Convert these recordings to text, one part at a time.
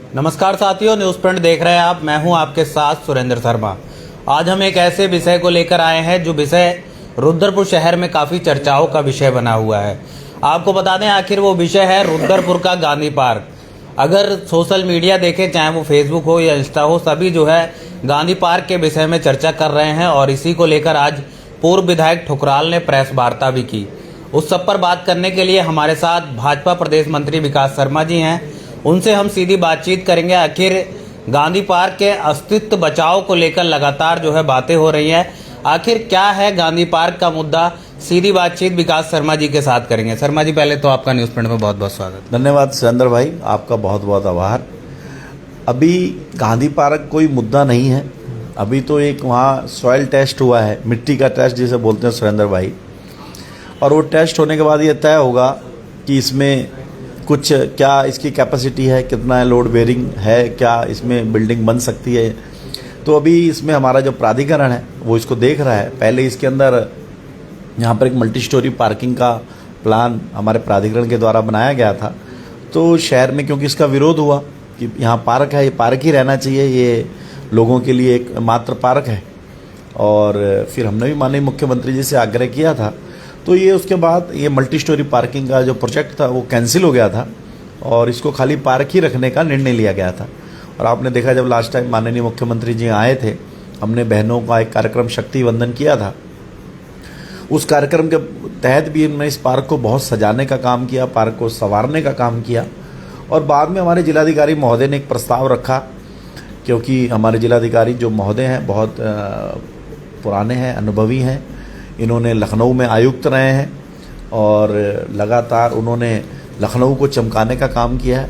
नमस्कार साथियों, news print देख रहे हैं आप। मैं हूं आपके साथ सुरेंद्र शर्मा। आज हम एक ऐसे विषय को लेकर आए हैं जो विषय रुद्रपुर शहर में काफ़ी चर्चाओं का विषय बना हुआ है। आपको बता दें, आखिर वो विषय है रुद्रपुर का गांधी पार्क। अगर सोशल मीडिया देखें, चाहे वो फेसबुक हो या इंस्टा हो, सभी जो है गांधी पार्क के विषय में चर्चा कर रहे हैं। और इसी को लेकर आज पूर्व विधायक ठुकराल ने प्रेस वार्ता भी की। उस सब पर बात करने के लिए हमारे साथ भाजपा प्रदेश मंत्री विकास शर्मा जी हैं। उनसे हम सीधी बातचीत करेंगे। आखिर गांधी पार्क के अस्तित्व बचाव को लेकर लगातार जो है बातें हो रही हैं। आखिर क्या है गांधी पार्क का मुद्दा, सीधी बातचीत विकास शर्मा जी के साथ करेंगे। शर्मा जी, पहले तो आपका न्यूज प्रिंट में बहुत बहुत स्वागत। धन्यवाद सुरेंद्र भाई, आपका बहुत बहुत आभार। अभी गांधी पार्क कोई मुद्दा नहीं है। अभी तो एक वहाँ सॉइल टेस्ट हुआ है, मिट्टी का टेस्ट जिसे बोलते हैं सुरेंद्र भाई, और वो टेस्ट होने के बाद ये तय होगा कि इसमें कुछ क्या इसकी कैपेसिटी है, कितना लोड बेयरिंग है, क्या इसमें बिल्डिंग बन सकती है। तो अभी इसमें हमारा जो प्राधिकरण है वो इसको देख रहा है। पहले इसके अंदर यहाँ पर एक मल्टी स्टोरी पार्किंग का प्लान हमारे प्राधिकरण के द्वारा बनाया गया था। तो शहर में क्योंकि इसका विरोध हुआ कि यहाँ पार्क है, ये पार्क ही रहना चाहिए, ये लोगों के लिए एक मात्र पार्क है, और फिर हमने भी माननीय मुख्यमंत्री जी से आग्रह किया था। तो ये उसके बाद ये मल्टी स्टोरी पार्किंग का जो प्रोजेक्ट था वो कैंसिल हो गया था और इसको खाली पार्क ही रखने का निर्णय लिया गया था। और आपने देखा, जब लास्ट टाइम माननीय मुख्यमंत्री जी आए थे, हमने बहनों का एक कार्यक्रम शक्ति वंदन किया था। उस कार्यक्रम के तहत भी हमने इस पार्क को बहुत सजाने का काम किया, पार्क को संवारने का काम किया। और बाद में हमारे जिलाधिकारी महोदय ने एक प्रस्ताव रखा, क्योंकि हमारे जिलाधिकारी जो महोदय हैं बहुत पुराने हैं, अनुभवी हैं। इन्होंने लखनऊ में आयुक्त रहे हैं और लगातार उन्होंने लखनऊ को चमकाने का काम किया है।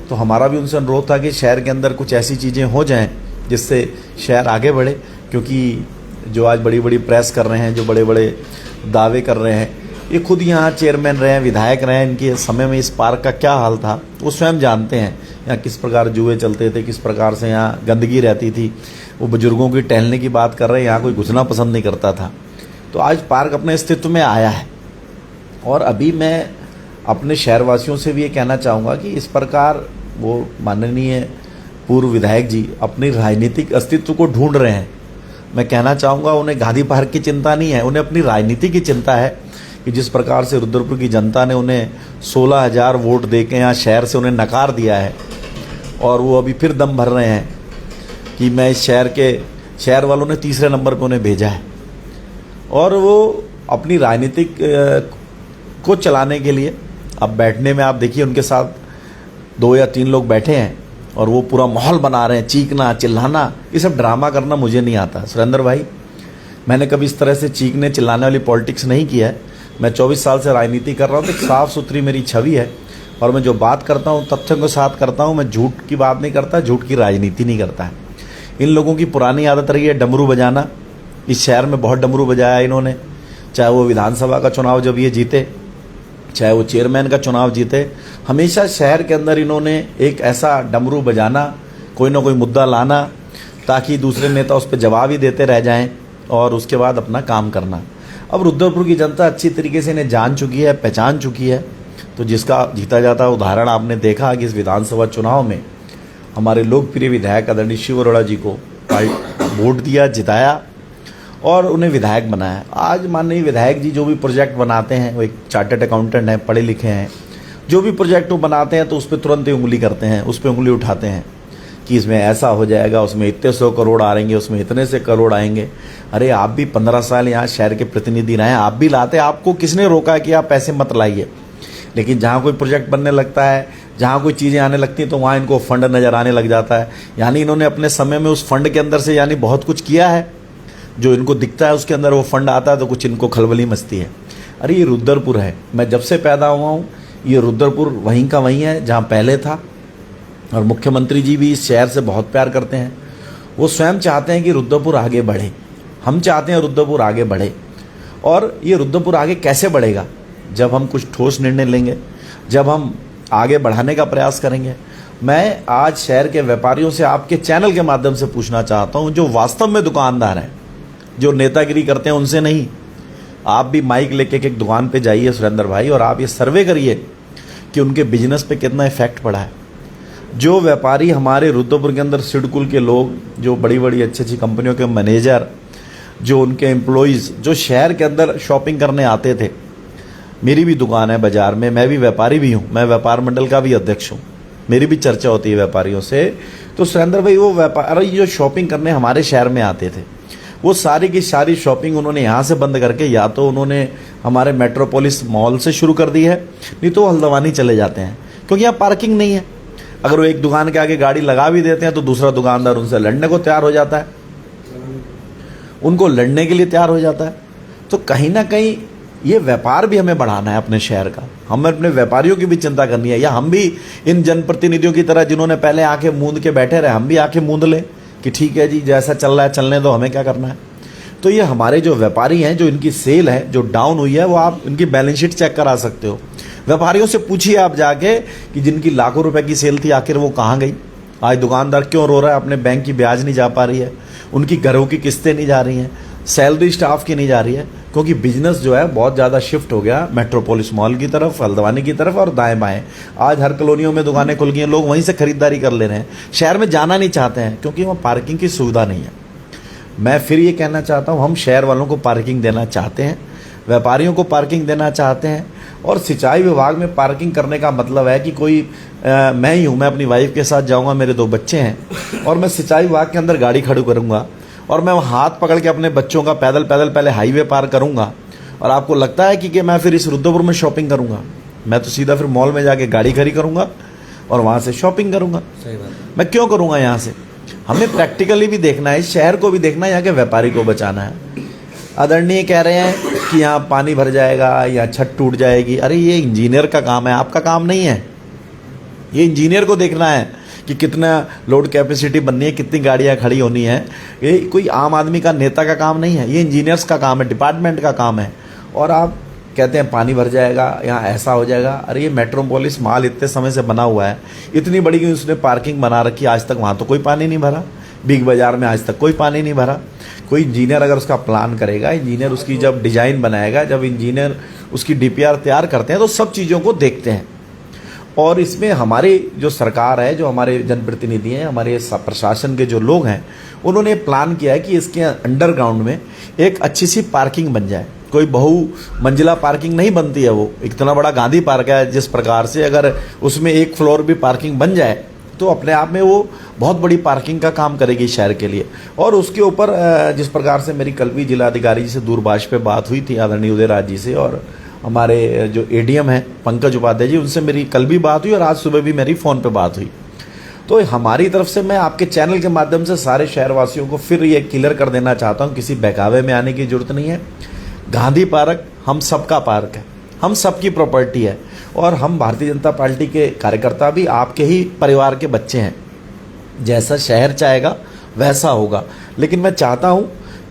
तो हमारा भी उनसे अनुरोध था कि शहर के अंदर कुछ ऐसी चीज़ें हो जाएं जिससे शहर आगे बढ़े, क्योंकि जो आज बड़ी बड़ी प्रेस कर रहे हैं, जो बड़े बड़े दावे कर रहे हैं, ये खुद यहाँ चेयरमैन रहे हैं, विधायक रहे हैं। इनके समय में इस पार्क का क्या हाल था वो स्वयं जानते हैं। यहाँ किस प्रकार जुए चलते थे, किस प्रकार से यहाँ गंदगी रहती थी। वो बुजुर्गों की टहलने की बात कर रहे हैं, यहाँ कोई घुसना पसंद नहीं करता था। तो आज पार्क अपने अस्तित्व में आया है। और अभी मैं अपने शहरवासियों से भी ये कहना चाहूँगा कि इस प्रकार वो माननीय पूर्व विधायक जी अपनी राजनीतिक अस्तित्व को ढूंढ रहे हैं। मैं कहना चाहूँगा, उन्हें गांधी पार्क की चिंता नहीं है, उन्हें अपनी राजनीति की चिंता है कि जिस प्रकार से रुद्रपुर की जनता ने उन्हें 16,000 वोट दे के यहाँ शहर से उन्हें नकार दिया है, और वो अभी फिर दम भर रहे हैं कि मैं इस शहर वालों ने तीसरे नंबर पर उन्हें भेजा है। और वो अपनी राजनीतिक को चलाने के लिए अब बैठने में आप देखिए, उनके साथ 2 या 3 लोग बैठे हैं और वो पूरा माहौल बना रहे हैं, चीखना चिल्लाना, ये सब ड्रामा करना मुझे नहीं आता सुरेंद्र भाई। मैंने कभी इस तरह से चीखने चिल्लाने वाली पॉलिटिक्स नहीं किया है। मैं 24 साल से राजनीति कर रहा हूँ, तो एक साफ़ सुथरी मेरी छवि है, और मैं जो बात करता हूँ तथ्यों के साथ करता हूँ। मैं झूठ की बात नहीं करता, झूठ की राजनीति नहीं करता है। इन लोगों की पुरानी आदत रही है डमरू बजाना। इस शहर में बहुत डमरू बजाया इन्होंने, चाहे वो विधानसभा का चुनाव जब ये जीते, चाहे वो चेयरमैन का चुनाव जीते, हमेशा शहर के अंदर इन्होंने एक ऐसा डमरू बजाना, कोई ना कोई मुद्दा लाना, ताकि दूसरे नेता उस पर जवाब ही देते रह जाएं और उसके बाद अपना काम करना। अब रुद्रपुर की जनता अच्छी तरीके से इन्हें जान चुकी है, पहचान चुकी है। तो जिसका जीता जाता उदाहरण आपने देखा कि इस विधानसभा चुनाव में हमारे लोकप्रिय विधायक आदरणीय शिव अरोड़ा जी को वोट दिया, जिताया और उन्हें विधायक बनाया। आज माननीय विधायक जी जो भी प्रोजेक्ट बनाते हैं, वो एक चार्टर्ड अकाउंटेंट हैं, पढ़े लिखे हैं, जो भी प्रोजेक्ट वो बनाते हैं तो उस पर तुरंत ही उंगली करते हैं, उस पर उंगली उठाते हैं कि इसमें ऐसा हो जाएगा, उसमें इतने 100 करोड़ आएंगे, उसमें इतने से करोड़ आएंगे। अरे आप भी 15 साल यहाँ शहर के प्रतिनिधि रहे हैं, आप भी लाते, आपको किसने रोका कि आप पैसे मत लाइए। लेकिन जहाँ कोई प्रोजेक्ट बनने लगता है, जहाँ कोई चीज़ें आने लगती हैं, तो वहाँ इनको फंड नज़र आने लग जाता है। यानी इन्होंने अपने समय में उस फंड के अंदर से यानी बहुत कुछ किया है, जो इनको दिखता है उसके अंदर वो फंड आता है तो कुछ इनको खलबली मचती है। अरे ये रुद्रपुर है, मैं जब से पैदा हुआ हूँ ये रुद्रपुर वहीं का वहीं है जहाँ पहले था। और मुख्यमंत्री जी भी इस शहर से बहुत प्यार करते हैं। वो स्वयं चाहते हैं कि रुद्रपुर आगे बढ़े, हम चाहते हैं रुद्रपुर आगे बढ़े। और ये रुद्रपुर आगे कैसे बढ़ेगा? जब हम कुछ ठोस निर्णय लेंगे, जब हम आगे बढ़ाने का प्रयास करेंगे। मैं आज शहर के व्यापारियों से आपके चैनल के माध्यम से पूछना चाहता हूँ, जो वास्तव में दुकानदार हैं, जो नेतागिरी करते हैं, उनसे नहीं। आप भी माइक लेके एक दुकान पे जाइए सुरेंद्र भाई, और आप ये सर्वे करिए कि उनके बिजनेस पे कितना इफेक्ट पड़ा है। जो व्यापारी हमारे रुद्रपुर के अंदर सिडकुल के लोग, जो बड़ी बड़ी अच्छी अच्छी कंपनियों के मैनेजर, जो उनके एम्प्लॉयज़ जो शहर के अंदर शॉपिंग करने आते थे, मेरी भी दुकान है बाज़ार में, मैं भी व्यापारी भी हूँ, मैं व्यापार मंडल का भी अध्यक्ष हूँ, मेरी भी चर्चा होती है व्यापारियों से। तो सुरेंद्र भाई वो व्यापारी जो शॉपिंग करने हमारे शहर में आते थे, वो सारी की सारी शॉपिंग उन्होंने यहाँ से बंद करके या तो उन्होंने हमारे मेट्रोपोलिस मॉल से शुरू कर दी है, नहीं तो वो हल्द्वानी चले जाते हैं, क्योंकि यहाँ पार्किंग नहीं है। अगर वो एक दुकान के आगे गाड़ी लगा भी देते हैं तो दूसरा दुकानदार उनसे लड़ने को तैयार हो जाता है, उनको लड़ने के लिए तैयार हो जाता है। तो कहीं ना कहीं ये व्यापार भी हमें बढ़ाना है अपने शहर का, हमें अपने व्यापारियों की भी चिंता करनी है, या हम भी इन जनप्रतिनिधियों की तरह जिन्होंने पहले आंखें मूंद के बैठे रहे, हम भी आंखें मूंद लें कि ठीक है जी, जैसा चल रहा है चलने दो, हमें क्या करना है। तो ये हमारे जो व्यापारी हैं, जो इनकी सेल है जो डाउन हुई है, वो आप इनकी बैलेंस शीट चेक करा सकते हो। व्यापारियों से पूछिए आप जाके कि जिनकी लाखों रुपए की सेल थी, आखिर वो कहाँ गई। आज दुकानदार क्यों रो रहा है, अपने बैंक की ब्याज नहीं जा पा रही है, उनकी घरों की किस्तें नहीं जा रही हैं, सैलरी स्टाफ की नहीं जा रही है, क्योंकि बिजनेस जो है बहुत ज़्यादा शिफ्ट हो गया मेट्रोपोलिस मॉल की तरफ, हल्द्वानी की तरफ और दाएं बाएं। आज हर कॉलोनियों में दुकानें खुल गई हैं, लोग वहीं से खरीदारी कर ले रहे हैं, शहर में जाना नहीं चाहते हैं क्योंकि वहाँ पार्किंग की सुविधा नहीं है। मैं फिर ये कहना चाहता हूँ, हम शहर वालों को पार्किंग देना चाहते हैं, व्यापारियों को पार्किंग देना चाहते हैं। और सिंचाई विभाग में पार्किंग करने का मतलब है कि कोई मैं ही हूँ, मैं अपनी वाइफ के साथ जाऊँगा, मेरे 2 बच्चे हैं, और मैं सिंचाई विभाग के अंदर गाड़ी खड़ी करूँगा और मैं हाथ पकड़ के अपने बच्चों का पैदल पैदल पहले हाईवे पार करूँगा, और आपको लगता है कि मैं फिर इस रुद्रपुर में शॉपिंग करूँगा? मैं तो सीधा फिर मॉल में जाके गाड़ी खड़ी करूँगा और वहाँ से शॉपिंग करूँगा। सही बात। मैं क्यों करूँगा यहाँ से? हमें प्रैक्टिकली भी देखना है, शहर को भी देखना है, यहाँ के व्यापारी को बचाना है। आदरणीय कह रहे हैं कि यहाँ पानी भर जाएगा या छत टूट जाएगी। अरे ये इंजीनियर का काम है, आपका काम नहीं है। ये इंजीनियर को देखना है कि कितना लोड कैपेसिटी बननी है, कितनी गाड़ियाँ खड़ी होनी है। ये कोई आम आदमी का, नेता का काम नहीं है, ये इंजीनियर्स का काम है, डिपार्टमेंट का काम है। और आप कहते हैं पानी भर जाएगा, यहाँ ऐसा हो जाएगा। अरे ये मेट्रोपोलिस मॉल इतने समय से बना हुआ है, इतनी बड़ी कि उसने पार्किंग बना रखी, आज तक वहाँ तो कोई पानी नहीं भरा। बिग बाज़ार में आज तक कोई पानी नहीं भरा। कोई इंजीनियर अगर उसका प्लान करेगा, इंजीनियर उसकी जब डिज़ाइन बनाएगा, जब इंजीनियर उसकी डीपीआर तैयार करते हैं तो सब चीज़ों को देखते हैं। और इसमें हमारी जो सरकार है, जो हमारे जनप्रतिनिधि हैं, हमारे प्रशासन के जो लोग हैं, उन्होंने प्लान किया है कि इसके अंडरग्राउंड में एक अच्छी सी पार्किंग बन जाए। कोई बहु मंजिला पार्किंग नहीं बनती है, वो इतना बड़ा गांधी पार्क है, जिस प्रकार से अगर उसमें एक फ्लोर भी पार्किंग बन जाए तो अपने आप में वो बहुत बड़ी पार्किंग का काम करेगी शहर के लिए। और उसके ऊपर जिस प्रकार से मेरी कल भी जिलाधिकारी जी से दूरभाष पे बात हुई थी, आदरणीय उदयराज जी से, और हमारे जो एडीएम हैं पंकज उपाध्याय जी, उनसे मेरी कल भी बात हुई और आज सुबह भी मेरी फ़ोन पे बात हुई। तो हमारी तरफ से मैं आपके चैनल के माध्यम से सारे शहरवासियों को फिर ये क्लियर कर देना चाहता हूँ, किसी बहकावे में आने की जरूरत नहीं है। गांधी पार्क हम सबका पार्क है, हम सबकी प्रॉपर्टी है, और हम भारतीय जनता पार्टी के कार्यकर्ता भी आपके ही परिवार के बच्चे हैं। जैसा शहर चाहेगा वैसा होगा। लेकिन मैं चाहता हूं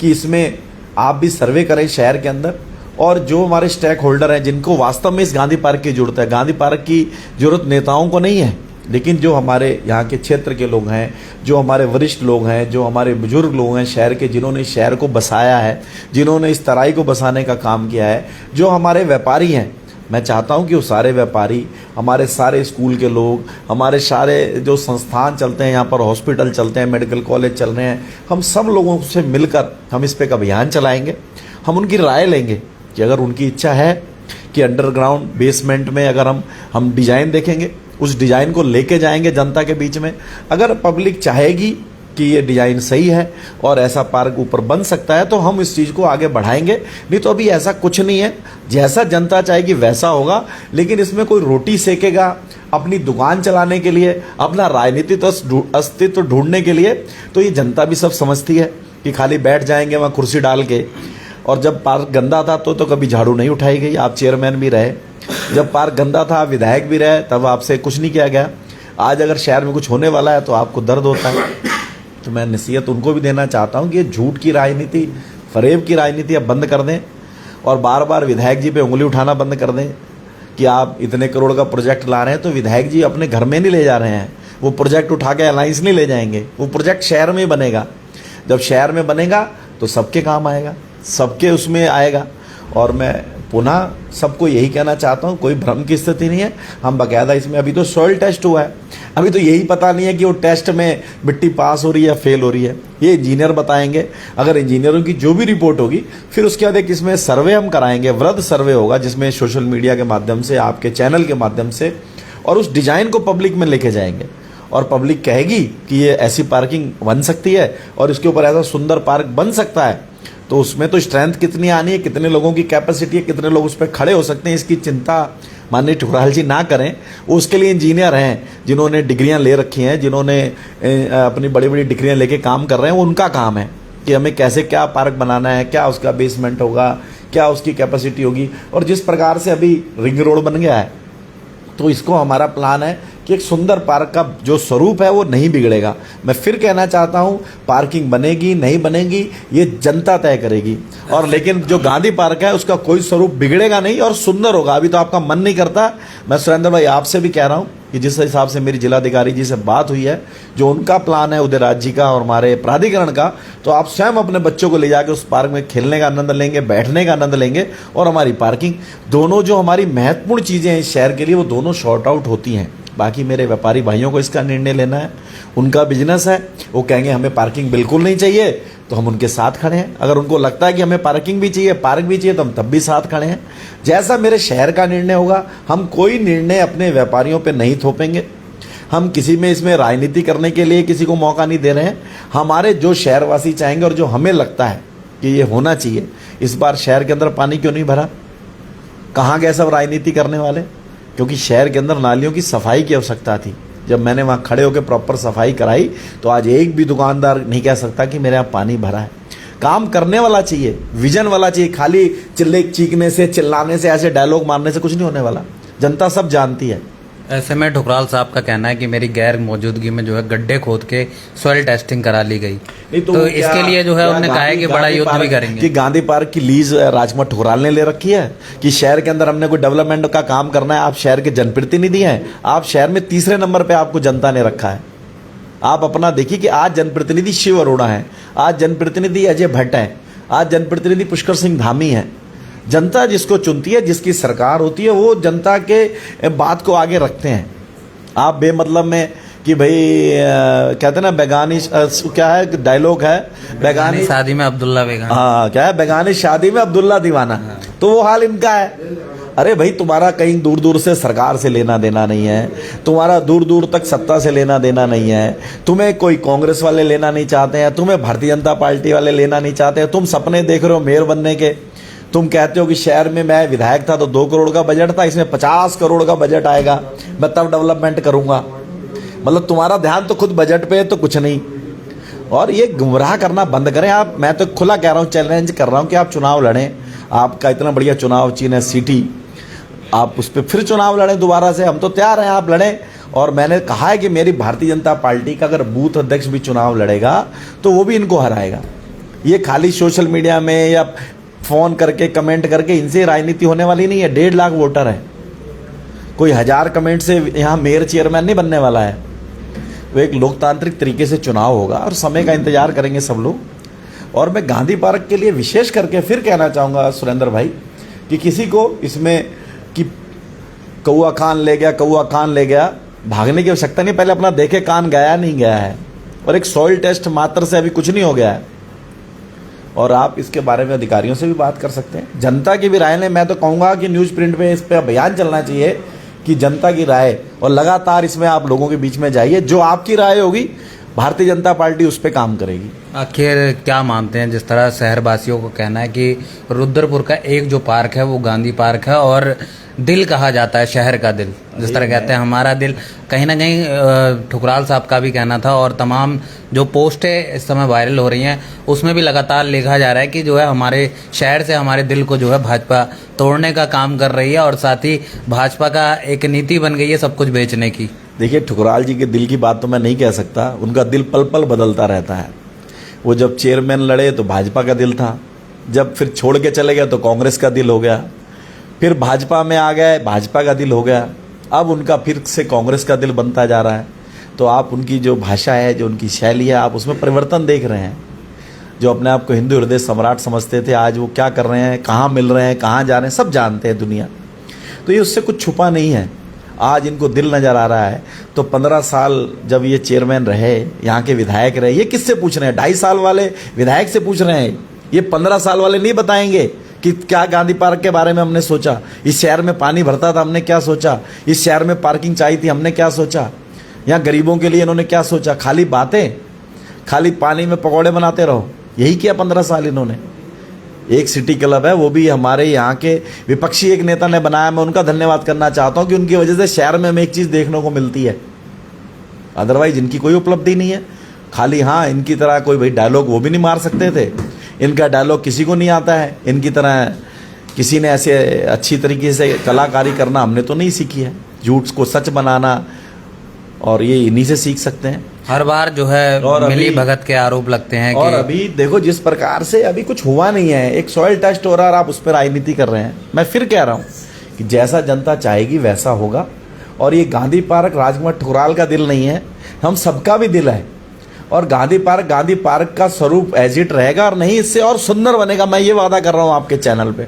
कि इसमें आप भी सर्वे करें शहर के अंदर, और जो हमारे स्टेक होल्डर हैं, जिनको वास्तव में इस गांधी पार्क की जरूरत है। गांधी पार्क की जरूरत नेताओं को नहीं है, लेकिन जो हमारे यहाँ के क्षेत्र के लोग हैं, जो हमारे वरिष्ठ लोग हैं, जो हमारे बुजुर्ग लोग हैं शहर के, जिन्होंने शहर को बसाया है, जिन्होंने इस तराई को बसाने का काम किया है, जो हमारे व्यापारी हैं, मैं चाहता हूं कि वो सारे व्यापारी, हमारे सारे स्कूल के लोग, हमारे सारे जो संस्थान चलते हैं, यहाँ पर हॉस्पिटल चलते हैं, मेडिकल कॉलेज चल रहे हैं, हम सब लोगों से मिलकर हम इस पे एक अभियान चलाएंगे। हम उनकी राय लेंगे कि अगर उनकी इच्छा है कि अंडरग्राउंड बेसमेंट में अगर हम डिज़ाइन देखेंगे, उस डिज़ाइन को लेके जाएंगे जनता के बीच में। अगर पब्लिक चाहेगी कि ये डिज़ाइन सही है और ऐसा पार्क ऊपर बन सकता है, तो हम इस चीज़ को आगे बढ़ाएंगे। नहीं तो अभी ऐसा कुछ नहीं है, जैसा जनता चाहेगी वैसा होगा। लेकिन इसमें कोई रोटी सेकेगा अपनी दुकान चलाने के लिए, अपना राजनीतिक अस्तित्व ढूंढने के लिए, तो ये जनता भी सब समझती है कि खाली बैठ जाएंगे वहाँ कुर्सी डाल के। और जब पार्क गंदा था तो कभी झाड़ू नहीं उठाई गई, आप चेयरमैन भी रहे। जब पार्क गंदा था, विधायक भी रहे, तब आपसे कुछ नहीं किया गया। आज अगर शहर में कुछ होने वाला है तो आपको दर्द होता है। तो मैं नसीहत उनको भी देना चाहता हूँ कि ये झूठ की राजनीति, फरेब की राजनीति अब बंद कर दें, और बार बार विधायक जी पे उंगली उठाना बंद कर दें कि आप इतने करोड़ का प्रोजेक्ट ला रहे हैं। तो विधायक जी अपने घर में नहीं ले जा रहे हैं, वो प्रोजेक्ट उठा के अलायंस नहीं ले जाएंगे, वो प्रोजेक्ट शहर में बनेगा। जब शहर में बनेगा तो सबके काम आएगा, सबके उसमें आएगा। और मैं पुनः सबको यही कहना चाहता हूँ, कोई भ्रम की स्थिति नहीं है। हम बाकायदा इसमें अभी तो सॉइल टेस्ट हुआ है, अभी तो यही पता नहीं है कि वो टेस्ट में मिट्टी पास हो रही है या फेल हो रही है, ये इंजीनियर बताएंगे। अगर इंजीनियरों की जो भी रिपोर्ट होगी फिर उसके बाद एक इसमें सर्वे हम कराएंगे, वृहद सर्वे होगा जिसमें सोशल मीडिया के माध्यम से, आपके चैनल के माध्यम से, और उस डिजाइन को पब्लिक में लेके जाएंगे और पब्लिक कहेगी कि ये ऐसी पार्किंग बन सकती है और इसके ऊपर ऐसा सुंदर पार्क बन सकता है, तो उसमें तो स्ट्रेंथ कितनी आनी है, कितने लोगों की कैपेसिटी है, कितने लोग उस पर खड़े हो सकते हैं, इसकी चिंता माननीय ठुकराल जी ना करें। वो उसके लिए इंजीनियर हैं जिन्होंने डिग्रियां ले रखी हैं, जिन्होंने अपनी बड़ी बड़ी डिग्रियां लेके काम कर रहे हैं, वो उनका काम है कि हमें कैसे क्या पार्क बनाना है, क्या उसका बेसमेंट होगा, क्या उसकी कैपेसिटी होगी। और जिस प्रकार से अभी रिंग रोड बन गया है तो इसको हमारा प्लान है कि एक सुंदर पार्क का जो स्वरूप है वो नहीं बिगड़ेगा। मैं फिर कहना चाहता हूँ, पार्किंग बनेगी नहीं बनेगी ये जनता तय करेगी, और लेकिन जो गांधी पार्क है उसका कोई स्वरूप बिगड़ेगा नहीं और सुंदर होगा। अभी तो आपका मन नहीं करता। मैं सुरेंद्र भाई आपसे भी कह रहा हूँ कि जिस हिसाब से मेरी जिलाधिकारी जी से बात हुई है, जो उनका प्लान है उदयराज जी का और हमारे प्राधिकरण का, तो आप स्वयं अपने बच्चों को ले जाकर उस पार्क में खेलने का आनंद लेंगे, बैठने का आनंद लेंगे, और हमारी पार्किंग, दोनों जो हमारी महत्वपूर्ण चीज़ें हैं इस शहर के लिए, वो दोनों शॉर्ट आउट होती हैं। बाकी मेरे व्यापारी भाइयों को इसका निर्णय लेना है, उनका बिजनेस है, वो कहेंगे हमें पार्किंग बिल्कुल नहीं चाहिए तो हम उनके साथ खड़े हैं। अगर उनको लगता है कि हमें पार्किंग भी चाहिए, पार्क भी चाहिए, तो हम तब भी साथ खड़े हैं। जैसा मेरे शहर का निर्णय होगा, हम कोई निर्णय अपने व्यापारियों पे नहीं थोपेंगे, हम किसी में इसमें राजनीति करने के लिए किसी को मौका नहीं दे रहे हैं। हमारे जो शहरवासी चाहेंगे और जो हमें लगता है कि ये होना चाहिए। इस बार शहर के अंदर पानी क्यों नहीं भरा? कहाँ गए सब राजनीति करने वाले? क्योंकि शहर के अंदर नालियों की सफाई की आवश्यकता थी। जब मैंने वहाँ खड़े होकर प्रॉपर सफाई कराई तो आज एक भी दुकानदार नहीं कह सकता कि मेरे यहाँ पानी भरा है। काम करने वाला चाहिए, विजन वाला चाहिए। खाली चीखने से, चिल्लाने से, ऐसे डायलॉग मारने से कुछ नहीं होने वाला। जनता सब जानती है। ऐसे में ठुकराल साहब का कहना है कि मेरी गैर मौजूदगी में जो है गड्ढे खोद के सॉइल टेस्टिंग करा ली गई, तो इसके लिए जो है उन्होंने कहा है कि बड़ा युद्ध भी करेंगे। कि गांधी पार्क की लीज राजकुमार ठुकराल ने ले रखी है कि शहर के अंदर हमने कोई डेवलपमेंट का काम करना है। आप शहर के जनप्रतिनिधि हैं, आप शहर में तीसरे नंबर पे आपको जनता ने रखा है। आप अपना देखिए कि आज जनप्रतिनिधि शिव अरोड़ा है, आज जनप्रतिनिधि अजय भट्ट है, आज जनप्रतिनिधि पुष्कर सिंह धामी है। जनता जिसको चुनती है, जिसकी सरकार होती है, वो जनता के बात को आगे रखते हैं। आप बेमतलब में कि भाई कहते हैं ना बेगानी, क्या है डायलॉग है, बेगानी शादी में अब्दुल्ला बेगानी, हाँ क्या है, बेगानी शादी में अब्दुल्ला दीवाना। तो वो हाल इनका है। अरे भाई तुम्हारा कहीं दूर दूर से सरकार से लेना देना नहीं है, तुम्हारा दूर दूर तक सत्ता से लेना देना नहीं है, तुम्हें कोई कांग्रेस वाले लेना नहीं चाहते हैं, तुम्हें भारतीय जनता पार्टी वाले लेना नहीं चाहते हैं। तुम सपने देख रहे हो मेयर बनने के। तुम कहते हो कि शहर में मैं विधायक था तो 2 करोड़ का बजट था, इसमें 50 करोड़ का बजट आएगा, मैं तब डेवलपमेंट करूंगा। मतलब तुम्हारा ध्यान तो खुद बजट पे है तो कुछ नहीं। और ये गुमराह करना बंद करें आप। मैं तो खुला कह रहा हूँ, चैलेंज कर रहा हूँ कि आप चुनाव लड़ें। आपका इतना बढ़िया चुनाव चिन्ह है सिटी, आप उस पर फिर चुनाव लड़ें दोबारा से। हम तो तैयार हैं, आप लड़ें। और मैंने कहा है कि मेरी भारतीय जनता पार्टी का अगर बूथ अध्यक्ष भी चुनाव लड़ेगा तो वो भी इनको हराएगा। ये खाली सोशल मीडिया में या फोन करके कमेंट करके इनसे राजनीति होने वाली नहीं है। 1.5 लाख वोटर है, कोई 1000 कमेंट से यहाँ मेयर चेयरमैन नहीं बनने वाला है। वो एक लोकतांत्रिक तरीके से चुनाव होगा और समय का इंतजार करेंगे सब लोग। और मैं गांधी पार्क के लिए विशेष करके फिर कहना चाहूँगा सुरेंद्र भाई कि किसी को इसमें कि कौआ कान ले गया, कौआ कान ले गया, भागने की आवश्यकता नहीं। पहले अपना देखे कान गया नहीं गया है, और एक सॉइल टेस्ट मात्र से अभी कुछ नहीं हो गया है। और आप इसके बारे में अधिकारियों से भी बात कर सकते हैं, जनता की भी राय लें। मैं तो कहूँगा कि न्यूज़ प्रिंट में इस पर अभियान चलना चाहिए कि जनता की राय, और लगातार इसमें आप लोगों के बीच में जाइए। जो आपकी राय होगी भारतीय जनता पार्टी उस पर काम करेगी। आखिर क्या मानते हैं, जिस तरह शहरवासियों को कहना है कि रुद्रपुर का एक जो पार्क है वो गांधी पार्क है और दिल कहा जाता है, शहर का दिल, जिस तरह कहते हैं हमारा दिल, कहीं ना कहीं ठुकराल साहब का भी कहना था। और तमाम जो पोस्टें इस समय वायरल हो रही हैं उसमें भी लगातार लिखा जा रहा है कि जो है हमारे शहर से हमारे दिल को जो है भाजपा तोड़ने का काम कर रही है, और साथ ही भाजपा का एक नीति बन गई है सब कुछ बेचने की। देखिए ठुकराल जी के दिल की बात तो मैं नहीं कह सकता, उनका दिल पल पल बदलता रहता है। वो जब चेयरमैन लड़े तो भाजपा का दिल था, जब फिर छोड़ के चले गए तो कांग्रेस का दिल हो गया, फिर भाजपा में आ गए भाजपा का दिल हो गया, अब उनका फिर से कांग्रेस का दिल बनता जा रहा है। तो आप उनकी जो भाषा है, जो उनकी शैली है, आप उसमें परिवर्तन देख रहे हैं। जो अपने आप को हिंदू हृदय सम्राट समझते थे, आज वो क्या कर रहे हैं, कहाँ मिल रहे हैं, कहाँ जा रहे हैं, सब जानते हैं दुनिया। तो ये उससे कुछ छुपा नहीं है। आज इनको दिल नज़र आ रहा है। तो 15 साल जब ये चेयरमैन रहे, यहाँ के विधायक रहे, ये किससे पूछ रहे हैं? 2.5 साल वाले विधायक से पूछ रहे हैं। ये 15 साल वाले नहीं बताएंगे कि क्या गांधी पार्क के बारे में हमने सोचा, इस शहर में पानी भरता था हमने क्या सोचा, इस शहर में पार्किंग चाहिए थी हमने क्या सोचा, यहाँ गरीबों के लिए इन्होंने क्या सोचा। खाली बातें, खाली पानी में पकौड़े बनाते रहो, यही किया 15 साल इन्होंने। एक सिटी क्लब है, वो भी हमारे यहाँ के विपक्षी एक नेता ने बनाया। मैं उनका धन्यवाद करना चाहता हूँ कि उनकी वजह से शहर में हमें एक चीज़ देखने को मिलती है, अदरवाइज इनकी कोई उपलब्धि नहीं है। खाली हाँ, इनकी तरह कोई भाई डायलॉग वो भी नहीं मार सकते थे, इनका डायलॉग किसी को नहीं आता है, इनकी तरह किसी ने ऐसे अच्छी तरीके से कलाकारी करना हमने तो नहीं सीखी है। झूठ को सच बनाना, और ये इन्हीं से सीख सकते हैं। हर बार जो है मिली भगत के आरोप लगते हैं। और अभी देखो जिस प्रकार से अभी कुछ हुआ नहीं है, एक सॉइल टेस्ट हो रहा है और आप उस पर राजनीति कर रहे हैं। मैं फिर कह रहा हूँ कि जैसा जनता चाहेगी वैसा होगा। और ये गांधी पार्क राजकुमार ठुकराल का दिल नहीं है, हम सबका भी दिल है। और गांधी पार्क का स्वरूप एज इट रहेगा और नहीं इससे और सुंदर बनेगा। मैं ये वादा कर रहा हूँ आपके चैनल पे,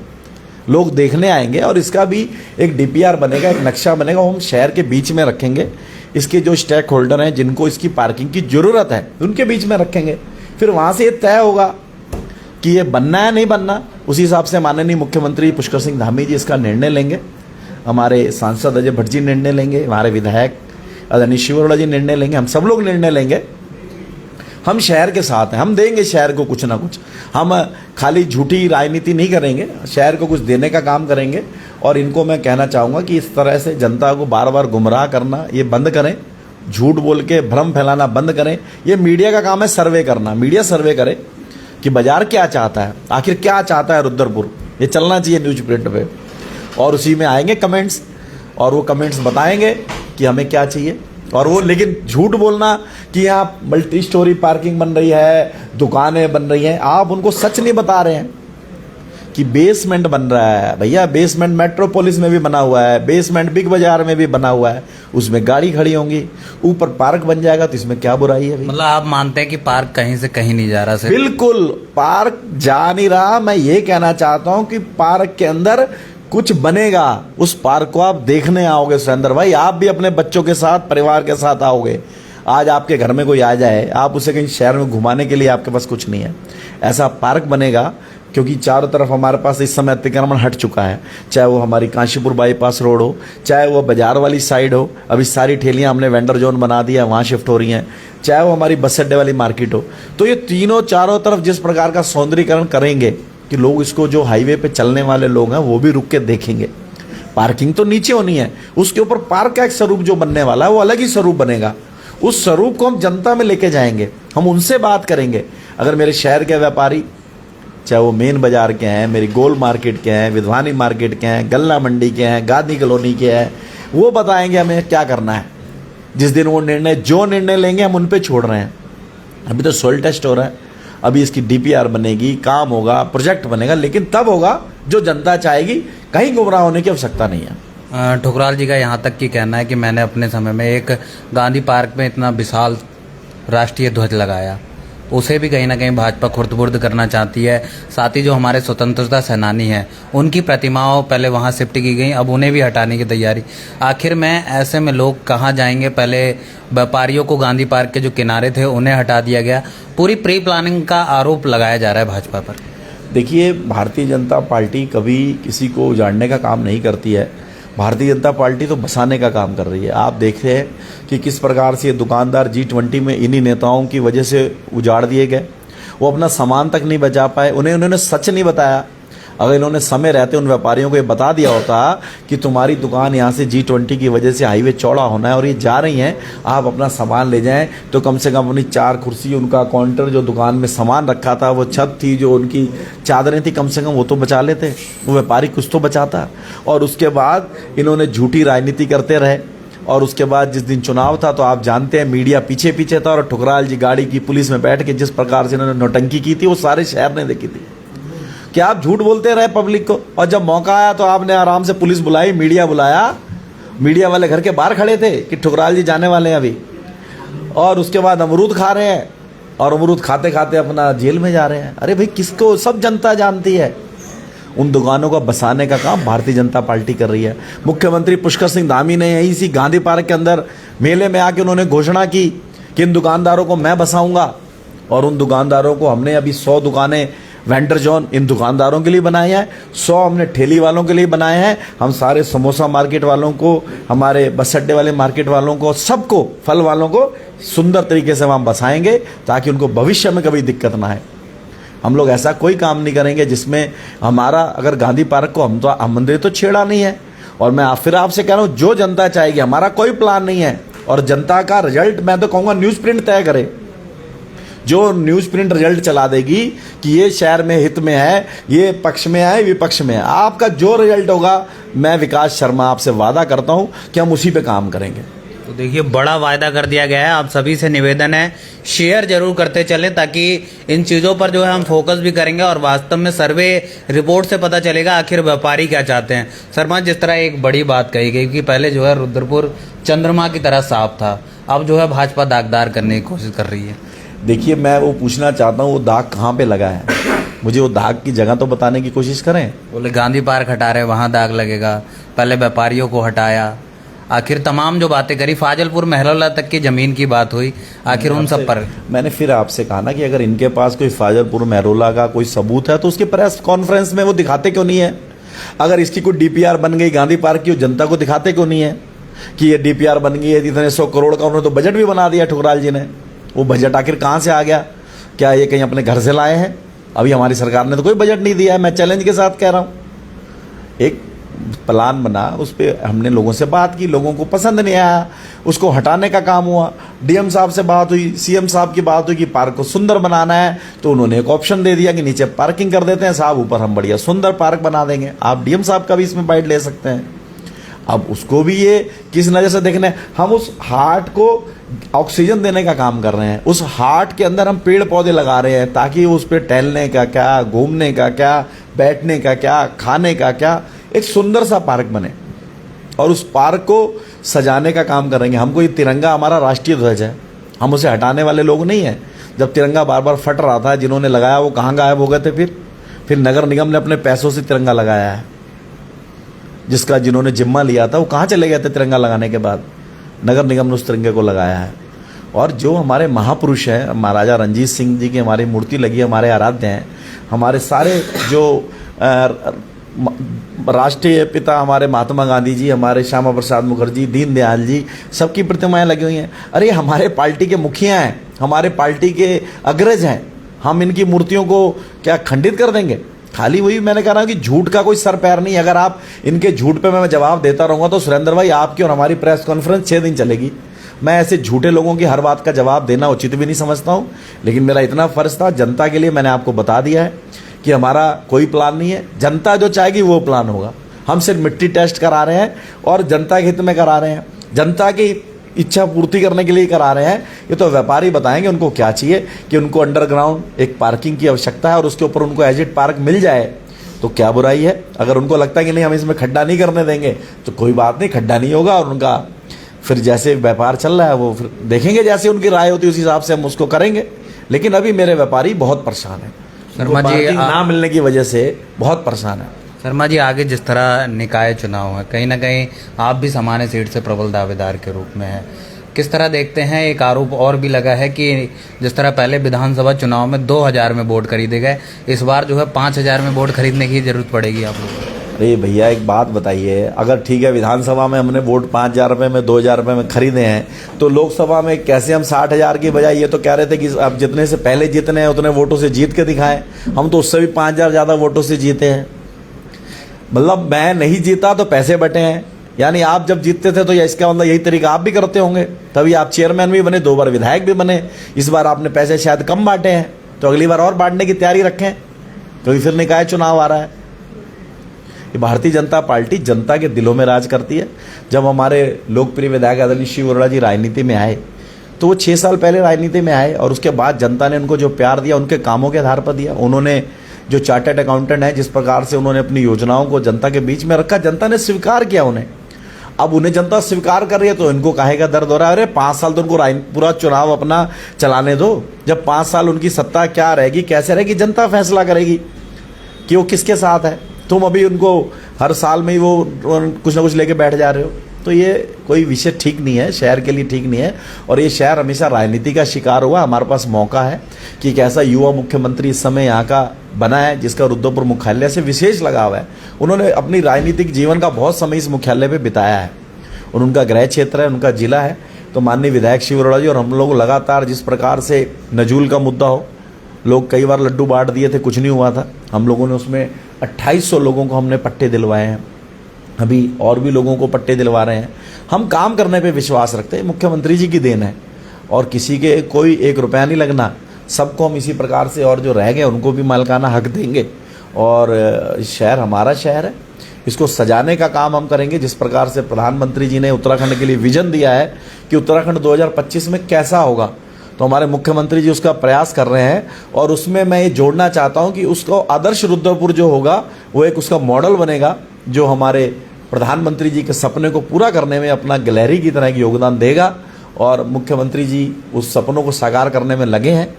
लोग देखने आएंगे और इसका भी एक डीपीआर बनेगा, एक नक्शा बनेगा, वो हम शहर के बीच में रखेंगे। इसके जो स्टेक होल्डर हैं जिनको इसकी पार्किंग की ज़रूरत है उनके बीच में रखेंगे। फिर वहाँ से ये तय होगा कि ये बनना है नहीं बनना। उसी हिसाब से माननीय मुख्यमंत्री पुष्कर सिंह धामी जी इसका निर्णय लेंगे, हमारे सांसद अजय भट्ट जी निर्णय लेंगे, हमारे विधायक आदरणीय शिवरोड़ा जी निर्णय लेंगे, हम सब लोग निर्णय लेंगे। हम शहर के साथ हैं, हम देंगे शहर को कुछ ना कुछ। हम खाली झूठी राजनीति नहीं करेंगे, शहर को कुछ देने का काम करेंगे। और इनको मैं कहना चाहूँगा कि इस तरह से जनता को बार बार गुमराह करना ये बंद करें, झूठ बोल के भ्रम फैलाना बंद करें। ये मीडिया का काम है सर्वे करना, मीडिया सर्वे करे कि बाजार क्या चाहता है, आखिर क्या चाहता है रुद्रपुर। ये चलना चाहिए न्यूज प्रिंट पे, और उसी में आएंगे कमेंट्स, और वो कमेंट्स बताएंगे कि हमें क्या चाहिए। और वो लेकिन झूठ बोलना कि यहाँ मल्टी स्टोरी पार्किंग बन रही है, दुकानें बन रही हैं, आप उनको सच नहीं बता रहे हैं कि बेसमेंट बन रहा है। भैया बेसमेंट मेट्रोपोलिस में भी बना हुआ है, बेसमेंट बिग बाजार में भी बना हुआ है, उसमें गाड़ी खड़ी होंगी, ऊपर पार्क बन जाएगा, तो इसमें क्या बुराई है? मतलब आप मानते हैं कि पार्क कहीं से कहीं नहीं जा रहा सर? बिल्कुल पार्क जा नहीं रहा। मैं ये कहना चाहता हूँ कि पार्क के अंदर कुछ बनेगा, उस पार्क को आप देखने आओगे सुरेंद्र भाई, आप भी अपने बच्चों के साथ परिवार के साथ आओगे। आज आपके घर में कोई आ जाए, आप उसे कहीं शहर में घुमाने के लिए आपके पास कुछ नहीं है, ऐसा पार्क बनेगा। क्योंकि चारों तरफ हमारे पास इस समय अतिक्रमण हट चुका है, चाहे वो हमारी काशीपुर बाईपास रोड हो, चाहे वो बाजार वाली साइड हो, अभी सारी ठेलियां हमने वेंडर जोन बना दिया है, वहाँ शिफ्ट हो रही हैं, चाहे वो हमारी बस अड्डे वाली मार्केट हो। तो ये तीनों चारों तरफ जिस प्रकार का सौंदर्यीकरण करेंगे कि लोग इसको, जो हाईवे पे चलने वाले लोग हैं वो भी रुक के देखेंगे। पार्किंग तो नीचे होनी है, उसके ऊपर पार्क का एक स्वरूप जो बनने वाला है वो अलग ही स्वरूप बनेगा। उस स्वरूप को हम जनता में लेके जाएंगे, हम उनसे बात करेंगे। अगर मेरे शहर के व्यापारी, चाहे वो मेन बाजार के हैं, मेरी गोल मार्केट के हैं, विधवानी मार्केट के हैं, गल्ला मंडी के हैं, गांधी कॉलोनी के हैं, वो बताएंगे हमें क्या करना है। जिस दिन वो जो निर्णय लेंगे हम उन पे छोड़ रहे हैं। अभी तो सॉइल टेस्ट हो रहा है, अभी इसकी डीपीआर बनेगी, काम होगा, प्रोजेक्ट बनेगा, लेकिन तब होगा जो जनता चाहेगी। कहीं गुमराह होने की आवश्यकता नहीं है। ठुकराल जी का यहाँ तक की कहना है कि मैंने अपने समय में एक गांधी पार्क में इतना विशाल राष्ट्रीय ध्वज लगाया, उसे भी कहीं ना कहीं भाजपा खुर्द-बुर्द करना चाहती है। साथ ही जो हमारे स्वतंत्रता सेनानी हैं उनकी प्रतिमाओं पहले वहाँ शिफ्ट की गई, अब उन्हें भी हटाने की तैयारी। आखिर में ऐसे में लोग कहाँ जाएंगे? पहले व्यापारियों को गांधी पार्क के जो किनारे थे उन्हें हटा दिया गया, पूरी प्री प्लानिंग का आरोप लगाया जा रहा है भाजपा पर। देखिए, भारतीय जनता पार्टी कभी किसी को उजाड़ने का काम नहीं करती है, भारतीय जनता पार्टी तो बसाने का काम कर रही है। आप देख रहे हैं कि किस प्रकार से ये दुकानदार G20 में इन्हीं नेताओं की वजह से उजाड़ दिए गए। वो अपना सामान तक नहीं बचा पाए, उन्होंने सच नहीं बताया। अगर इन्होंने समय रहते उन व्यापारियों को ये बता दिया होता कि तुम्हारी दुकान यहाँ से G20 की वजह से हाईवे चौड़ा होना है और ये जा रही हैं, आप अपना सामान ले जाएं, तो कम से कम अपनी 4 कुर्सी, उनका काउंटर, जो दुकान में सामान रखा था, वो छत थी, जो उनकी चादरें थी, कम से कम वो तो बचा लेते, वो व्यापारी कुछ तो बचाता। और उसके बाद इन्होंने झूठी राजनीति करते रहे। और उसके बाद जिस दिन चुनाव था तो आप जानते हैं मीडिया पीछे पीछे था, और ठुकराल जी गाड़ी की पुलिस में बैठ के जिस प्रकार से इन्होंने नौटंकी की थी वो सारे शहर ने देखी थी। क्या आप झूठ बोलते रहे पब्लिक को, और जब मौका आया तो आपने आराम से पुलिस बुलाई, मीडिया बुलाया, मीडिया वाले घर के बाहर खड़े थे कि ठुकराल जी जाने वाले हैं अभी, और उसके बाद अमरूद खा रहे हैं, और अमरूद खाते खाते अपना जेल में जा रहे हैं। अरे भाई, किसको, सब जनता जानती है। उन दुकानों का बसाने का काम भारतीय जनता पार्टी कर रही है। मुख्यमंत्री पुष्कर सिंह धामी ने यहीं इसी गांधी पार्क के अंदर मेले में आके उन्होंने घोषणा की कि इन दुकानदारों को मैं बसाऊंगा, और उन दुकानदारों को हमने अभी 100 दुकानें वेंडर जोन इन दुकानदारों के लिए बनाए हैं, 100 हमने ठेली वालों के लिए बनाए हैं। हम सारे समोसा मार्केट वालों को, हमारे बस अड्डे वाले मार्केट वालों को, सबको, फल वालों को सुंदर तरीके से वहाँ बसाएंगे ताकि उनको भविष्य में कभी दिक्कत ना आए। हम लोग ऐसा कोई काम नहीं करेंगे जिसमें हमारा, अगर गांधी पार्क को हमने तो छेड़ा नहीं है। और मैं फिर आपसे कह रहा हूँ, जो जनता चाहेगी, हमारा कोई प्लान नहीं है। और जनता का रिजल्ट मैं तो कहूँगा न्यूज़ प्रिंट तय करे। जो न्यूज़ प्रिंट रिजल्ट चला देगी कि ये शहर में हित में है, ये पक्ष में है, विपक्ष में है, आपका जो रिजल्ट होगा, मैं विकास शर्मा आपसे वादा करता हूँ कि हम उसी पे काम करेंगे। तो देखिए, बड़ा वायदा कर दिया गया है। आप सभी से निवेदन है, शेयर जरूर करते चलें ताकि इन चीज़ों पर जो है हम फोकस भी करेंगे और वास्तव में सर्वे रिपोर्ट से पता चलेगा आखिर व्यापारी क्या चाहते हैं। शर्मा, जिस तरह एक बड़ी बात कही गई कि पहले जो है रुद्रपुर चंद्रमा की तरह साफ था, अब जो है भाजपा दागदार करने की कोशिश कर रही है। देखिए, मैं वो पूछना चाहता हूँ, वो दाग कहाँ पे लगा है? मुझे वो दाग की जगह तो बताने की कोशिश करें। बोले गांधी पार्क हटा रहे, वहाँ दाग लगेगा, पहले व्यापारियों को हटाया, आखिर तमाम जो बातें करी, फाजलपुर महलौला तक की जमीन की बात हुई, आखिर उन सब पर मैंने फिर आपसे कहा ना कि अगर इनके पास कोई फाजलपुर महलौला का कोई सबूत है तो उसके प्रेस कॉन्फ्रेंस में वो दिखाते क्यों नहीं है? अगर इसकी कोई डीपीआर बन गई गांधी पार्क की, जनता को दिखाते क्यों नहीं है कि ये डीपीआर बन गई है? इतने 100 करोड़ का उन्होंने तो बजट भी बना दिया ठुकराल जी ने। वो बजट आखिर कहाँ से आ गया? क्या ये कहीं अपने घर से लाए हैं? अभी हमारी सरकार ने तो कोई बजट नहीं दिया है। मैं चैलेंज के साथ कह रहा हूँ, एक प्लान बना, उस पर हमने लोगों से बात की, लोगों को पसंद नहीं आया, उसको हटाने का काम हुआ। डीएम साहब से बात हुई, सीएम साहब की बात हुई कि पार्क को सुंदर बनाना है, तो उन्होंने एक ऑप्शन दे दिया कि नीचे पार्किंग कर देते हैं साहब, ऊपर हम बढ़िया सुंदर पार्क बना देंगे। आप डीएम साहब का भी इसमें बाइट ले सकते हैं। अब उसको भी ये किस नज़र से देखना है? हम उस हाट को ऑक्सीजन देने का काम कर रहे हैं। उस हाट के अंदर हम पेड़ पौधे लगा रहे हैं ताकि उस पर टहलने का क्या, घूमने का क्या, बैठने का क्या, खाने का क्या, एक सुंदर सा पार्क बने। और उस पार्क को सजाने का काम करेंगे। हमको ये तिरंगा हमारा राष्ट्रीय ध्वज है, हम उसे हटाने वाले लोग नहीं हैं। जब तिरंगा बार बार फट रहा था, जिन्होंने लगाया वो कहाँ गायब हो गए थे? फिर नगर निगम ने अपने पैसों से तिरंगा लगाया है। जिन्होंने जिम्मा लिया था वो कहाँ चले गए थे तिरंगा लगाने के बाद? नगर निगम ने उस तिरंगे को लगाया है। और जो हमारे महापुरुष हैं, महाराजा रणजीत सिंह जी की हमारी मूर्ति लगी, हमारे आराध्य हैं। हमारे सारे जो राष्ट्रीय पिता हमारे महात्मा गांधी जी, हमारे श्यामा प्रसाद मुखर्जी, दीनदयाल जी, सबकी प्रतिमाएं लगी हुई हैं। अरे हमारे पार्टी के मुखिया हैं, हमारे पार्टी के अग्रज हैं, हम इनकी मूर्तियों को क्या खंडित कर देंगे? खाली वही मैंने कहा ना कि झूठ का कोई सर पैर नहीं। अगर आप इनके झूठ पे मैं जवाब देता रहूँगा तो सुरेंद्र भाई, आपकी और हमारी प्रेस कॉन्फ्रेंस 6 दिन चलेगी। मैं ऐसे झूठे लोगों की हर बात का जवाब देना उचित भी नहीं समझता हूँ, लेकिन मेरा इतना फर्ज था, जनता के लिए मैंने आपको बता दिया है कि हमारा कोई प्लान नहीं है। जनता जो चाहेगी वो प्लान होगा। हम सिर्फ मिट्टी टेस्ट करा रहे हैं और जनता के हित में करा रहे हैं, जनता की इच्छा पूर्ति करने के लिए करा रहे हैं। ये तो व्यापारी बताएंगे उनको क्या चाहिए, कि उनको अंडरग्राउंड एक पार्किंग की आवश्यकता है और उसके ऊपर उनको एजिट पार्क मिल जाए तो क्या बुराई है। अगर उनको लगता है कि नहीं हम इसमें खड्डा नहीं करने देंगे तो कोई बात नहीं, खड्डा नहीं होगा। और उनका फिर जैसे व्यापार चल रहा है वो फिर देखेंगे, जैसे उनकी राय होती है उस हिसाब से हम उसको करेंगे। लेकिन अभी मेरे व्यापारी बहुत परेशान है, शर्मा जी ना मिलने की वजह से बहुत परेशान है। शर्मा जी, आगे जिस तरह निकाय चुनाव है, कहीं ना कहीं आप भी सामान्य सीट से प्रबल दावेदार के रूप में हैं, किस तरह देखते हैं? एक आरोप और भी लगा है कि जिस तरह पहले विधानसभा चुनाव में 2000 में वोट खरीदे गए, इस बार जो है 5000 में वोट खरीदने की जरूरत पड़ेगी आप लोगों को। अरे भैया, एक बात बताइए, अगर ठीक है विधानसभा में हमने वोट 5000 रुपये में, 2000 रुपये में खरीदे हैं, तो लोकसभा में कैसे हम 60,000 की बजाय ये तो कह रहे थे कि अब जितने से पहले जीतने हैं उतने वोटों से जीत के दिखाएं। हम तो उससे भी 5000 ज़्यादा वोटों से जीते हैं। मतलब मैं नहीं जीता तो पैसे बटे हैं, यानी आप जब जीतते थे तो इसका मतलब यही तरीका आप भी करते होंगे, तभी आप चेयरमैन भी बने, 2 बार विधायक भी बने। इस बार आपने पैसे शायद कम बांटे हैं, तो अगली बार और बांटने की तैयारी रखें, क्योंकि फिर निकाय चुनाव आ रहा है। ये भारतीय जनता पार्टी जनता के दिलों में राज करती है। जब हमारे लोकप्रिय विधायक आदरणीय शिव अरोड़ा जी राजनीति में आए तो वो 6 साल पहले राजनीति में आए और उसके बाद जनता ने उनको जो प्यार दिया उनके कामों के आधार पर दिया। उन्होंने जो चार्टर्ड अकाउंटेंट है, जिस प्रकार से उन्होंने अपनी योजनाओं को जनता के बीच में रखा, जनता ने स्वीकार किया उन्हें। अब उन्हें जनता स्वीकार कर रही है तो इनको काहे का दर्द हो रहा है? अरे 5 साल तो उनको पूरा चुनाव अपना चलाने दो। जब 5 साल उनकी सत्ता क्या रहेगी, कैसे रहेगी, जनता फैसला करेगी कि वो किसके साथ है। तुम अभी उनको हर साल में ही वो कुछ ना कुछ लेके बैठ जा रहे हो, तो ये कोई विषय ठीक नहीं है, शहर के लिए ठीक नहीं है। और ये शहर हमेशा राजनीति का शिकार हुआ। हमारे पास मौका है कि एक ऐसा युवा मुख्यमंत्री इस समय यहाँ का बना है जिसका रुद्रपुर मुख्यालय से विशेष लगाव है। उन्होंने अपनी राजनीतिक जीवन का बहुत समय इस मुख्यालय पे बिताया है और उनका गृह क्षेत्र है, उनका जिला है। तो माननीय विधायक शिव अरोड़ा जी और हम लोग लगातार जिस प्रकार से नजूल का मुद्दा हो, लोग कई बार लड्डू बांट दिए थे, कुछ नहीं हुआ था। हम लोगों ने उसमें 2800 लोगों को हमने पट्टे दिलवाए हैं, अभी और भी लोगों को पट्टे दिलवा रहे हैं। हम काम करने पे विश्वास रखते हैं, मुख्यमंत्री जी की देन है और किसी के कोई 1 रुपया नहीं लगना। सबको हम इसी प्रकार से, और जो रह गए उनको भी मालिकाना हक देंगे। और शहर हमारा शहर है, इसको सजाने का काम हम करेंगे। जिस प्रकार से प्रधानमंत्री जी ने उत्तराखंड के लिए विजन दिया है कि उत्तराखंड 2025 में कैसा होगा, तो हमारे मुख्यमंत्री जी उसका प्रयास कर रहे हैं। और उसमें मैं ये जोड़ना चाहता हूँ कि उसको आदर्श रुद्रपुर जो होगा वो एक उसका मॉडल बनेगा, जो हमारे प्रधानमंत्री जी के सपने को पूरा करने में अपना गिलहरी की तरह योगदान देगा। और मुख्यमंत्री जी उस सपनों को साकार करने में लगे हैं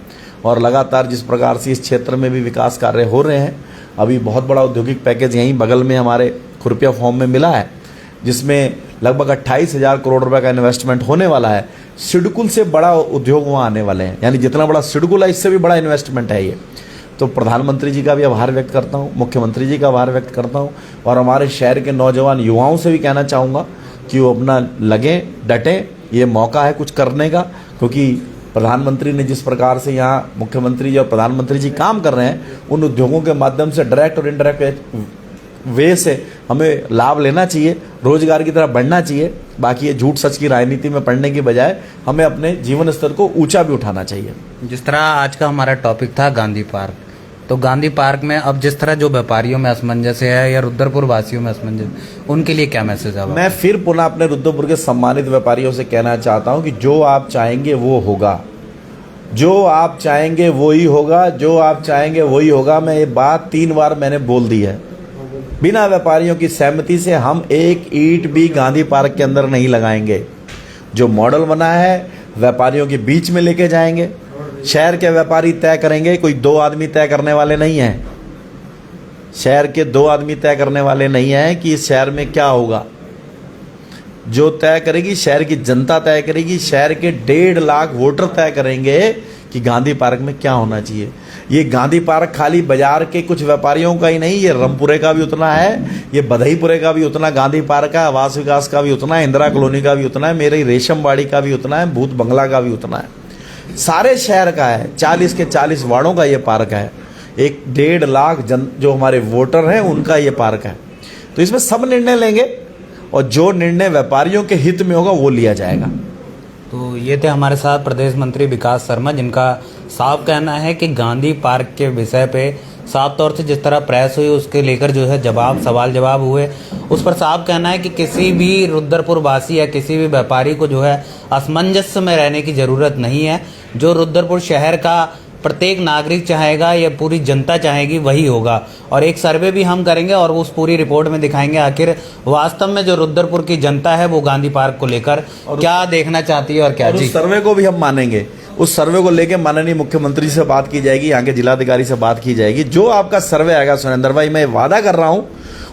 और लगातार जिस प्रकार से इस क्षेत्र में भी विकास कार्य हो रहे हैं। अभी बहुत बड़ा औद्योगिक पैकेज यहीं बगल में हमारे खुरपिया फॉर्म में मिला है, जिसमें लगभग 28,000 करोड़ रुपए का इन्वेस्टमेंट होने वाला है। सिडकुल से बड़ा उद्योग वहाँ आने वाले हैं, यानी जितना बड़ा सिडकुल है इससे भी बड़ा इन्वेस्टमेंट है ये। तो प्रधानमंत्री जी का भी आभार व्यक्त करता हूँ, मुख्यमंत्री जी का आभार व्यक्त करता हूँ और हमारे शहर के नौजवान युवाओं से भी कहना चाहूँगा कि वो अपना लगें, डटें। ये मौका है कुछ करने का, क्योंकि प्रधानमंत्री ने जिस प्रकार से यहाँ मुख्यमंत्री जी और प्रधानमंत्री जी काम कर रहे हैं, उन उद्योगों के माध्यम से डायरेक्ट और इनडायरेक्ट वे से हमें लाभ लेना चाहिए, रोजगार की तरफ बढ़ना चाहिए। बाकी ये झूठ सच की राजनीति में पढ़ने की बजाय हमें अपने जीवन स्तर को ऊंचा भी उठाना चाहिए। जिस तरह आज का हमारा टॉपिक था गांधी पार्क, तो गांधी पार्क में अब जिस तरह जो व्यापारियों में असमंजस है या रुद्रपुर वासियों में असमंजस, उनके लिए क्या मैसेज है? मैं फिर पुनः अपने रुद्रपुर के सम्मानित व्यापारियों से कहना चाहता हूं कि जो आप चाहेंगे वो होगा, जो आप चाहेंगे वही होगा, जो आप चाहेंगे वही होगा। मैं ये बात 3 बार मैंने बोल दी है। बिना व्यापारियों की सहमति से हम एक ईंट भी गांधी पार्क के अंदर नहीं लगाएंगे। जो मॉडल बना है व्यापारियों के बीच में लेके जाएंगे, शहर के व्यापारी तय करेंगे, कोई 2 आदमी तय करने वाले नहीं हैं। शहर के 2 आदमी तय करने वाले नहीं हैं कि इस शहर में क्या होगा। जो तय करेगी शहर की जनता तय करेगी। शहर के 1.5 लाख वोटर तय करेंगे कि गांधी पार्क में क्या होना चाहिए। ये गांधी पार्क खाली बाजार के कुछ व्यापारियों का ही नहीं, ये रामपुरे का भी उतना है, ये बधईपुरे का भी उतना गांधी पार्क है, आवास विकास का भी उतना है, इंदिरा कॉलोनी का भी उतना है, मेरे रेशमबाड़ी का भी उतना है, भूत बंगला का भी उतना है। सारे शहर का है। 40 के 40 वार्डों का ये पार्क है। एक 1.5 लाख जो हमारे वोटर हैं उनका ये पार्क है। तो इसमें सब निर्णय लेंगे और जो निर्णय व्यापारियों के हित में होगा वो लिया जाएगा। तो ये थे हमारे साथ प्रदेश मंत्री विकास शर्मा, जिनका साफ कहना है कि गांधी पार्क के विषय पे साफ तौर से जिस तरह प्रेस हुई उसके लेकर जो है सवाल जवाब हुए, उस पर साफ कहना है कि किसी भी रुद्रपुर वासी या किसी भी व्यापारी को जो है असमंजस में रहने की ज़रूरत नहीं है। जो रुद्रपुर शहर का प्रत्येक नागरिक चाहेगा या पूरी जनता चाहेगी वही होगा। और एक सर्वे भी हम करेंगे और उस पूरी रिपोर्ट में दिखाएंगे आखिर वास्तव में जो रुद्रपुर की जनता है वो गांधी पार्क को लेकर क्या देखना चाहती है और क्या। जी, सर्वे को भी हम मानेंगे। उस सर्वे को लेकर माननीय मुख्यमंत्री से बात की जाएगी, यहाँ के जिलाधिकारी से बात की जाएगी। जो आपका सर्वे आएगा सुरेंद्र भाई, मैं वादा कर रहा हूँ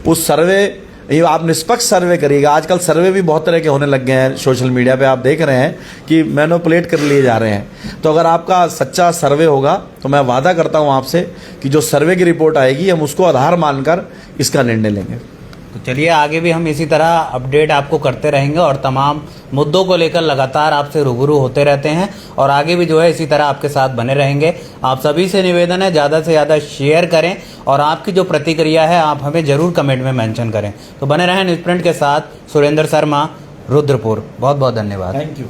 उस सर्वे, ये आप निष्पक्ष सर्वे करिएगा। आजकल सर्वे भी बहुत तरह के होने लग गए हैं, सोशल मीडिया पे आप देख रहे हैं कि मैनिपुलेट कर लिए जा रहे हैं। तो अगर आपका सच्चा सर्वे होगा तो मैं वादा करता हूं आपसे कि जो सर्वे की रिपोर्ट आएगी हम उसको आधार मानकर इसका निर्णय लेंगे। तो चलिए आगे भी हम इसी तरह अपडेट आपको करते रहेंगे और तमाम मुद्दों को लेकर लगातार आपसे रूबरू होते रहते हैं और आगे भी जो है इसी तरह आपके साथ बने रहेंगे। आप सभी से निवेदन है ज़्यादा से ज़्यादा शेयर करें और आपकी जो प्रतिक्रिया है आप हमें ज़रूर कमेंट में मेंशन करें। तो बने रहें न्यूज़ प्रिंट के साथ। सुरेंद्र शर्मा, रुद्रपुर। बहुत बहुत धन्यवाद। Thank you.